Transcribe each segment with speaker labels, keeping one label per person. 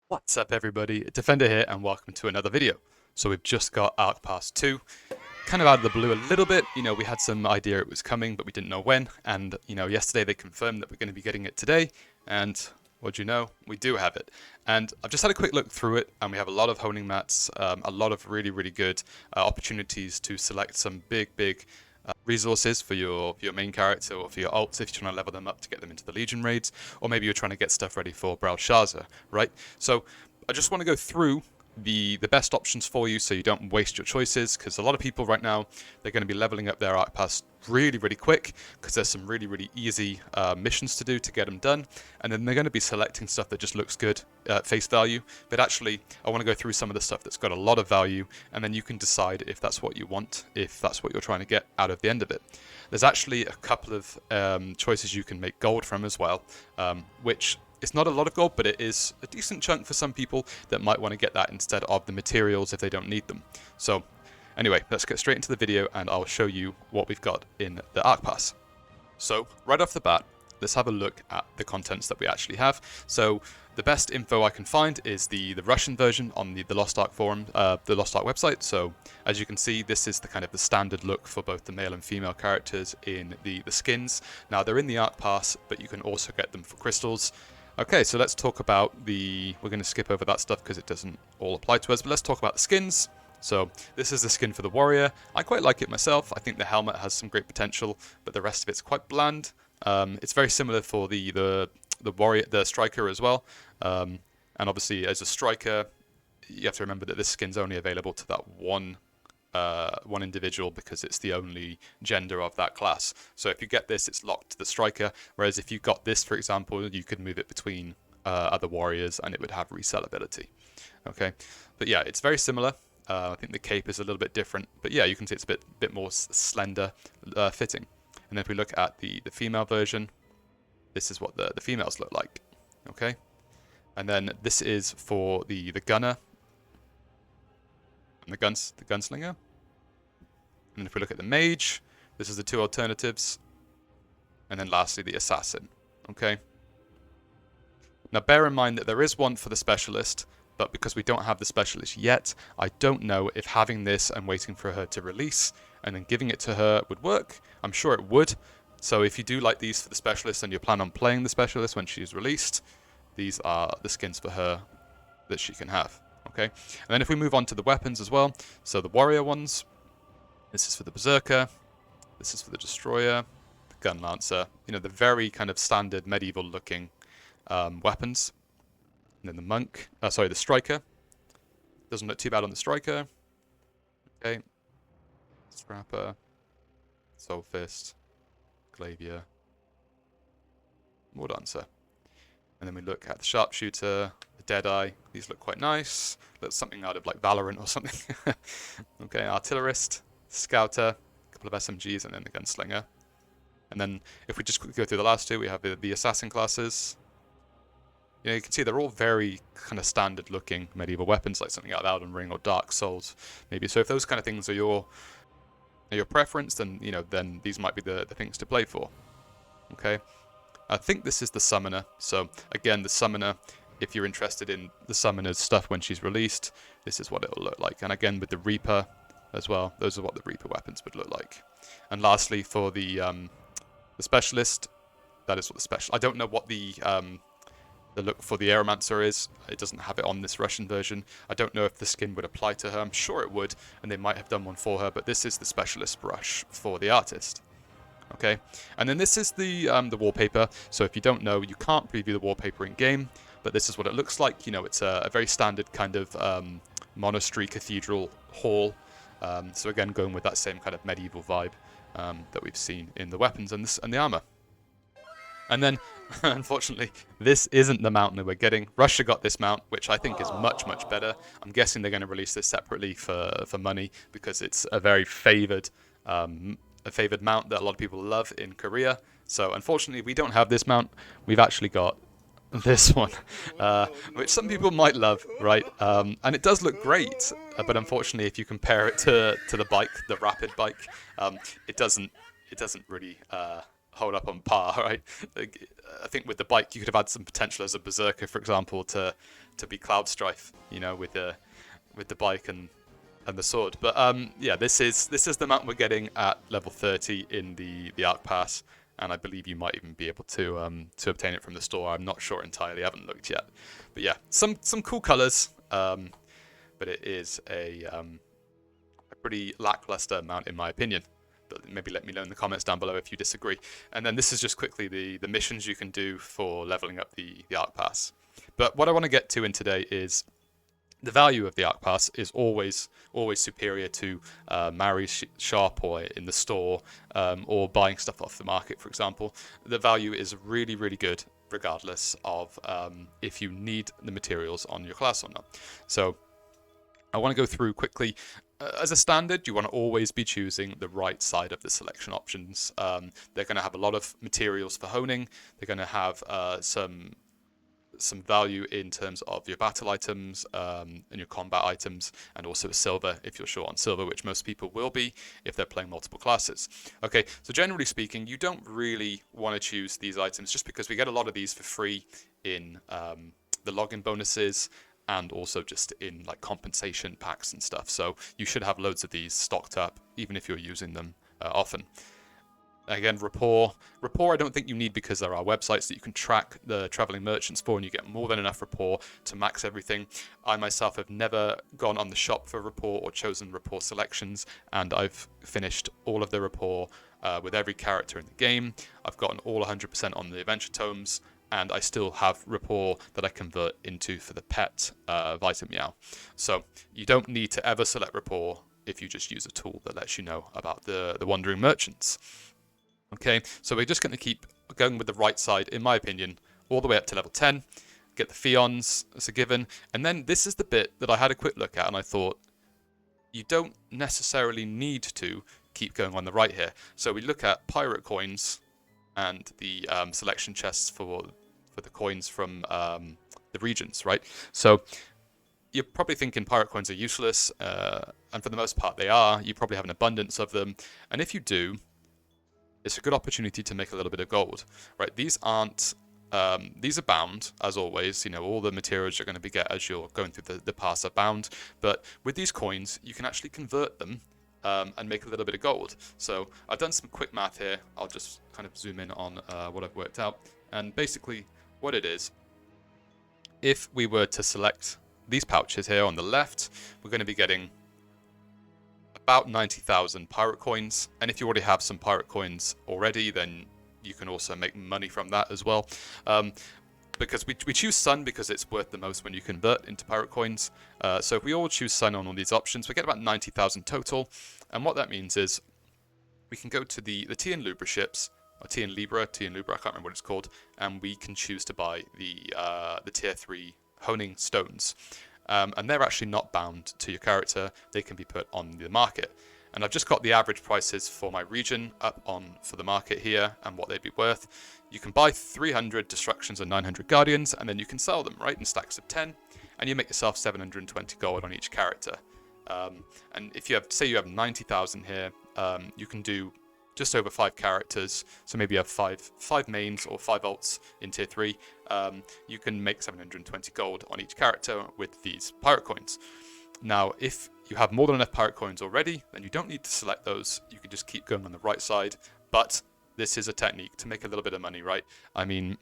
Speaker 1: What's up everybody, Defender here and welcome to another video. So we've just got Arc Pass 2, kind of out of the blue a little bit. We had some idea it was coming but we didn't know when, and yesterday they confirmed that we're going to be getting it today, and what do you know, we do have it. And I've just had a quick look through it and we have a lot of honing mats, a lot of really good opportunities to select some big resources for your main character or for your ults if you're trying to level them up to get them into the Legion raids, or maybe you're trying to get stuff ready for Belshazzar, right? So I just want to go through the best options for you so you don't waste your choices, because a lot of people right now, they're going to be leveling up their Arc Pass really quick because there's some really easy missions to do to get them done, and then they're going to be selecting stuff that just looks good at face value. But actually I want to go through some of the stuff that's got a lot of value, and then you can decide if that's what you want, if that's what you're trying to get out of the end of it. There's actually a couple of choices you can make gold from as well, which it's not a lot of gold, but it is a decent chunk for some people that might want to get that instead of the materials if they don't need them. So anyway, let's get straight into the video and I'll show you what we've got in the Arc Pass. So right off the bat, let's have a look at the contents that we actually have. So the best info I can find is the Russian version on the Lost Ark forum, the Lost Ark website. So as you can see, this is the kind of the standard look for both the male and female characters in the skins. Now they're in the Arc Pass, but you can also get them for crystals. Okay, so let's talk about we're going to skip over that stuff because it doesn't all apply to us, but let's talk about the skins. So this is the skin for the warrior. I quite like it myself. I think the helmet has some great potential, but the rest of it's quite bland. It's very similar for the warrior, the striker as well. And obviously as a striker, you have to remember that this skin's only available to that one individual because it's the only gender of that class. So if you get this, it's locked to the striker, whereas if you got this, for example, you could move it between other warriors and it would have resellability. Okay, but yeah, it's very similar. I think the cape is a little bit different, but yeah, you can see it's a bit more slender fitting. And then if we look at the female version, this is what the females look like. Okay, and then this is for the gunner and the gunslinger. And if we look at the mage, this is the two alternatives. And then lastly, the assassin. Okay. Now bear in mind that there is one for the specialist, but because we don't have the specialist yet, I don't know if having this and waiting for her to release and then giving it to her would work. I'm sure it would. So if you do like these for the specialist and you plan on playing the specialist when she's released, these are the skins for her that she can have. Okay, and then if we move on to the weapons as well, so the warrior ones, this is for the berserker, this is for the destroyer, the gun lancer, the very kind of standard medieval looking weapons. And then the monk, the striker, doesn't look too bad on the striker. Okay, scrapper, soul fist, glaivier, more dancer. And then we look at the sharpshooter, the deadeye. These look quite nice. Looks something out of like Valorant or something. Okay, artillerist, scouter, a couple of SMGs, and then the gunslinger. And then if we just quickly go through the last two, we have the assassin classes. You can see they're all very kind of standard looking medieval weapons, like something out of Elden Ring or Dark Souls, maybe. So if those kind of things are your preference, then then these might be the things to play for. Okay. I think this is the summoner. So again, the summoner, if you're interested in the summoner's stuff when she's released, this is what it'll look like. And again, with the Reaper as well, those are what the Reaper weapons would look like. And lastly, for the specialist, that is what the special. I don't know what the look for the Aeromancer is. It doesn't have it on this Russian version. I don't know if the skin would apply to her. I'm sure it would, and they might have done one for her. But this is the specialist brush for the artist. Okay, and then this is the wallpaper. So if you don't know, you can't preview the wallpaper in game, but this is what it looks like. It's a very standard kind of monastery cathedral hall. So again, going with that same kind of medieval vibe that we've seen in the weapons and the armor. And then, unfortunately, this isn't the mount that we're getting. Russia got this mount, which I think is much better. I'm guessing they're going to release this separately for money because it's a very favored mount that a lot of people love in Korea. So unfortunately, we don't have this mount. We've actually got this one, which some people might love, right? And it does look great, but unfortunately, if you compare it to the bike, the rapid bike, it doesn't really hold up on par, right? I think with the bike, you could have had some potential as a berserker, for example, to be Cloud Strife, you know, with the bike and the sword. But yeah, this is the mount we're getting at level 30 in the Arc Pass, and I believe you might even be able to obtain it from the store. I'm not sure entirely. I haven't looked yet. But yeah, some cool colors. But it is a pretty lackluster mount in my opinion. But maybe let me know in the comments down below if you disagree. And then this is just quickly the missions you can do for leveling up the Arc Pass. But what I want to get to in today is the value of the Arc Pass is always superior to Mari's shop or in the store, or buying stuff off the market, for example. The value is really, really good regardless of if you need the materials on your class or not. So I want to go through quickly. As a standard, you want to always be choosing the right side of the selection options. They're going to have a lot of materials for honing. They're going to have some value in terms of your battle items and your combat items, and also silver if you're short on silver, which most people will be if they're playing multiple classes. Okay, so generally speaking, you don't really want to choose these items just because we get a lot of these for free in the login bonuses, and also just in like compensation packs and stuff. So you should have loads of these stocked up, even if you're using them often. Again, rapport I don't think you need, because there are websites that you can track the traveling merchants for, and you get more than enough rapport to max everything. I myself have never gone on the shop for rapport or chosen rapport selections, and I've finished all of the rapport with every character in the game. I've gotten all 100% on the adventure tomes, and I still have rapport that I convert into for the pet Vita Meow. So you don't need to ever select rapport if you just use a tool that lets you know about the wandering merchants. Okay, so we're just going to keep going with the right side, in my opinion, all the way up to level 10. Get the Fions as a given. And then this is the bit that I had a quick look at, and I thought, you don't necessarily need to keep going on the right here. So we look at pirate coins and the selection chests for the coins from the regions, right? So you're probably thinking pirate coins are useless, and for the most part they are. You probably have an abundance of them, and if you do, it's a good opportunity to make a little bit of gold, right? These aren't, these are bound, as always. You know, all the materials you're going to be get as you're going through the pass are bound, but with these coins, you can actually convert them and make a little bit of gold. So I've done some quick math here. I'll just kind of zoom in on what I've worked out, and basically what it is, if we were to select these pouches here on the left, we're going to be getting about 90,000 pirate coins, and if you already have some pirate coins already, then you can also make money from that as well. Because we choose Sun because it's worth the most when you convert into pirate coins. So if we all choose Sun on all these options, we get about 90,000 total, and what that means is we can go to the Tian Libra ships, or Tian Libra, I can't remember what it's called, and we can choose to buy the tier 3 honing stones. And they're actually not bound to your character. They can be put on the market. And I've just got the average prices for my region up on for the market here and what they'd be worth. You can buy 300 destructions and 900 guardians, and then you can sell them, right, in stacks of 10, and you make yourself 720 gold on each character. And if you have, say you have 90,000 here, you can do just over 5 characters, so maybe you have 5 mains or 5 ults in tier 3, you can make 720 gold on each character with these pirate coins. Now, if you have more than enough pirate coins already, then you don't need to select those, you can just keep going on the right side, but this is a technique to make a little bit of money, right? I mean,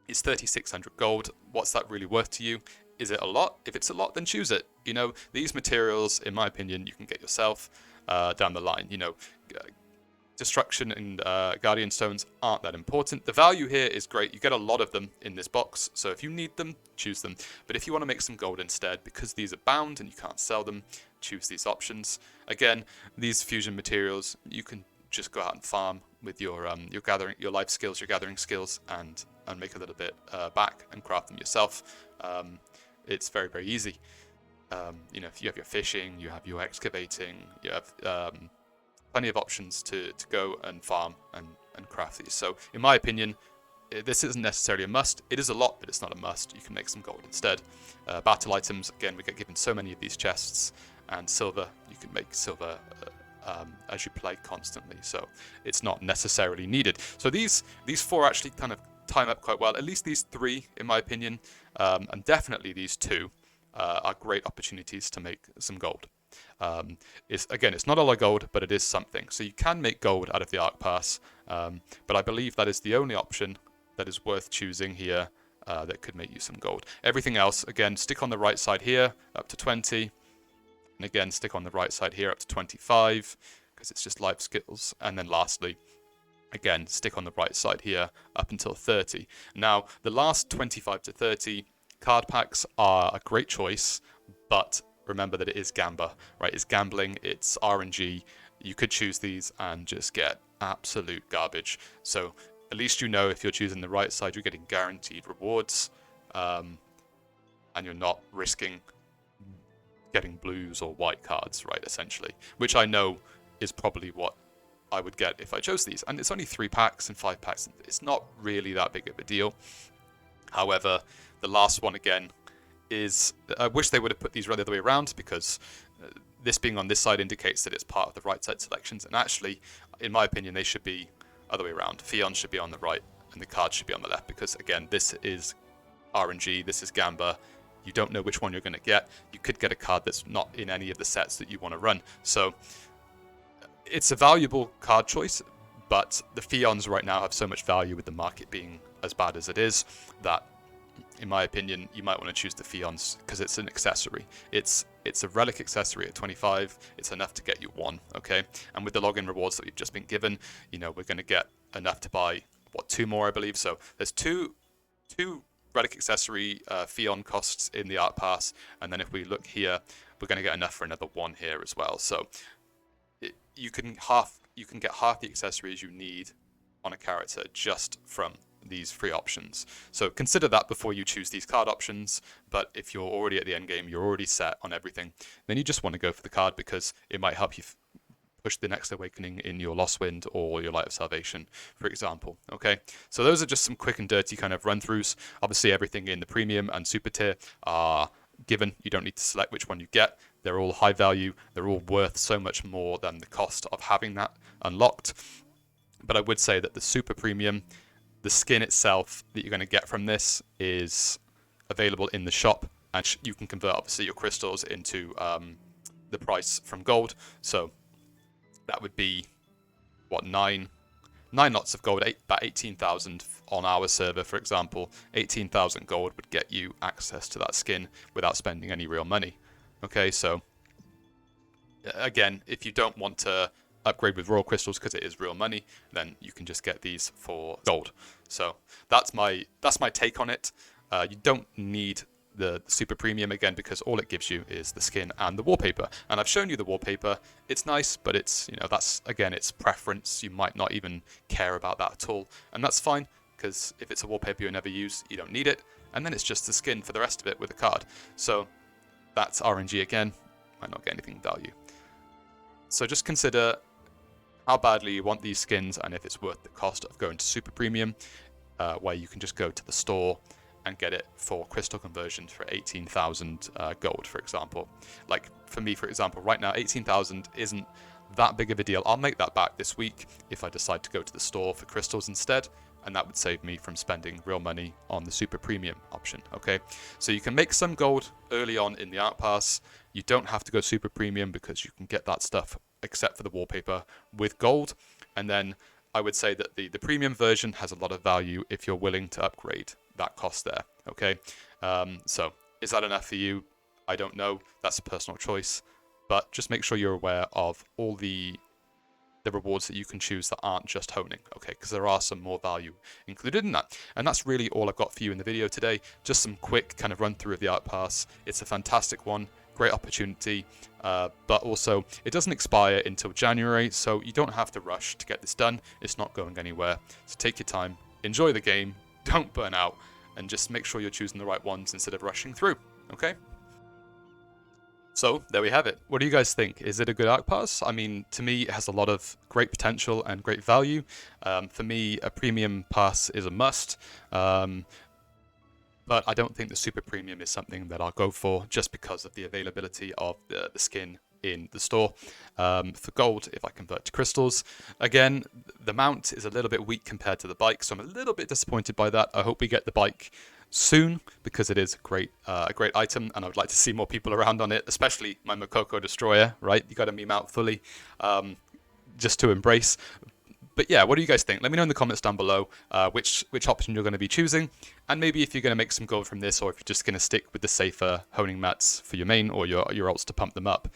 Speaker 1: it's 3,600 gold, what's that really worth to you? Is it a lot? If it's a lot, then choose it. You know, these materials, in my opinion, you can get yourself down the line, you know. Destruction and Guardian Stones aren't that important. The value here is great. You get a lot of them in this box, so if you need them, choose them. But if you want to make some gold instead, because these are bound and you can't sell them, choose these options. Again, these fusion materials, you can just go out and farm with your life skills, your gathering skills, and make a little bit back and craft them yourself. It's very, very easy. You know, if you have your fishing, you have your excavating, you have plenty of options to go and farm and craft these. So in my opinion, this isn't necessarily a must. It is a lot, but it's not a must. You can make some gold instead. Battle items, again, we get given so many of these chests, and silver, you can make silver as you play constantly, so it's not necessarily needed. So these 4 actually kind of time up quite well, at least these 3 in my opinion, and definitely these 2 are great opportunities to make some gold. It's not a lot of gold, but it is something. So you can make gold out of the Arc Pass, but I believe that is the only option that is worth choosing here that could make you some gold. Everything else, again, stick on the right side here up to 20, and again stick on the right side here up to 25 because it's just life skills, and then lastly, again, stick on the right side here up until 30. Now, the last 25 to 30 card packs are a great choice, but remember that it is gamba, right? It's gambling, it's RNG. You could choose these and just get absolute garbage. So at least you know if you're choosing the right side, you're getting guaranteed rewards, and you're not risking getting blues or white cards, right, essentially, which I know is probably what I would get if I chose these. And it's only 3 packs and 5 packs. It's not really that big of a deal. However, the last one again is, I wish they would have put these right the other way around, because this being on this side indicates that it's part of the right side selections, and actually, in my opinion, they should be other way around. Fion should be on the right and the cards should be on the left, because again, this is RNG, this is gamba. You don't know which one you're going to get. You could get a card that's not in any of the sets that you want to run. So it's a valuable card choice, but the Fions right now have so much value with the market being as bad as it is that, in my opinion, you might want to choose the Fions because it's an accessory. It's a relic accessory at 25. It's enough to get you 1, okay? And with the login rewards that we've just been given, you know, we're going to get enough to buy, 2 more, I believe. So there's two relic accessory Fion costs in the Art Pass, and then if we look here, we're going to get enough for another 1 here as well. So you can get half the accessories you need on a character just from these 3 options. So consider that before you choose these card options, but if you're already at the end game, you're already set on everything, then you just want to go for the card because it might help you push the next awakening in your Lost Wind or your Light of Salvation, for example. Okay, so those are just some quick and dirty kind of run-throughs. Obviously everything in the premium and super tier are given. You don't need to select which one you get. They're all high value. They're all worth so much more than the cost of having that unlocked. But I would say that the super premium, the skin itself that you're going to get from this is available in the shop, and you can convert obviously your crystals into the price from gold. So that would be what, 9 lots of gold, about 18,000 on our server, for example. 18,000 gold would get you access to that skin without spending any real money. Okay, so again, if you don't want to upgrade with royal crystals because it is real money, then you can just get these for gold. So that's my take on it. You don't need the super premium again because all it gives you is the skin and the wallpaper. And I've shown you the wallpaper. It's nice, but it's, you know, that's again, it's preference. You might not even care about that at all, and that's fine because if it's a wallpaper you never use, you don't need it. And then it's just the skin for the rest of it with a card. So that's RNG again. Might not get anything value. So just consider how badly you want these skins and if it's worth the cost of going to super premium, where you can just go to the store and get it for crystal conversions for 18,000 gold, for example. Like for me, for example, right now 18,000 isn't that big of a deal. I'll make that back this week if I decide to go to the store for crystals instead, and that would save me from spending real money on the super premium option. Okay, so you can make some gold early on in the Art Pass. You don't have to go super premium because you can get that stuff except for the wallpaper with gold. And then I would say that the premium version has a lot of value if you're willing to upgrade that cost there. Okay, so is that enough for you? I don't know. That's a personal choice, but just make sure you're aware of all the rewards that you can choose that aren't just honing, okay, because there are some more value included in that. And that's really all I've got for you in the video today. Just some quick kind of run through of the Art Pass. It's a fantastic one, great opportunity, but also it doesn't expire until January, so you don't have to rush to get this done. It's not going anywhere, so take your time, enjoy the game, don't burn out, and just make sure you're choosing the right ones instead of rushing through, okay? So there we have it. What do you guys think? Is it a good Arc Pass? I mean, to me, it has a lot of great potential and great value. For me, a premium pass is a must. But I don't think the super premium is something that I'll go for just because of the availability of the skin in the store. For gold, if I convert to crystals, again, the mount is a little bit weak compared to the bike, so I'm a little bit disappointed by that. I hope we get the bike soon because it is a great item, and I would like to see more people around on it, especially my Makoko Destroyer, right? You got to meme out fully just to embrace. But yeah, what do you guys think? Let me know in the comments down below which option you're going to be choosing, and maybe if you're going to make some gold from this, or if you're just going to stick with the safer honing mats for your main or your ults to pump them up.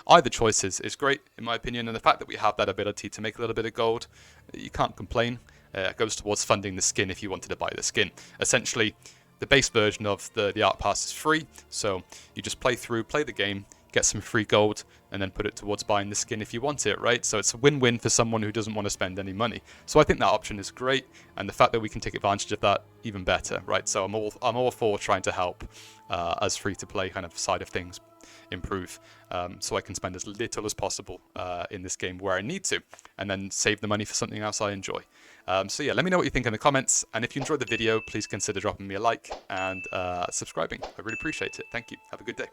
Speaker 1: Either choice is great, in my opinion, and the fact that we have that ability to make a little bit of gold, you can't complain. It goes towards funding the skin if you wanted to buy the skin. Essentially, the base version of the Arc Pass is free, so you just play the game, get some free gold, and then put it towards buying the skin if you want it, right? So it's a win-win for someone who doesn't want to spend any money. So I think that option is great, and the fact that we can take advantage of that, even better, right? So I'm all for trying to help as free-to-play kind of side of things improve, so I can spend as little as possible in this game where I need to, and then save the money for something else I enjoy. So yeah, let me know what you think in the comments, and if you enjoyed the video, please consider dropping me a like and subscribing. I really appreciate it. Thank you. Have a good day.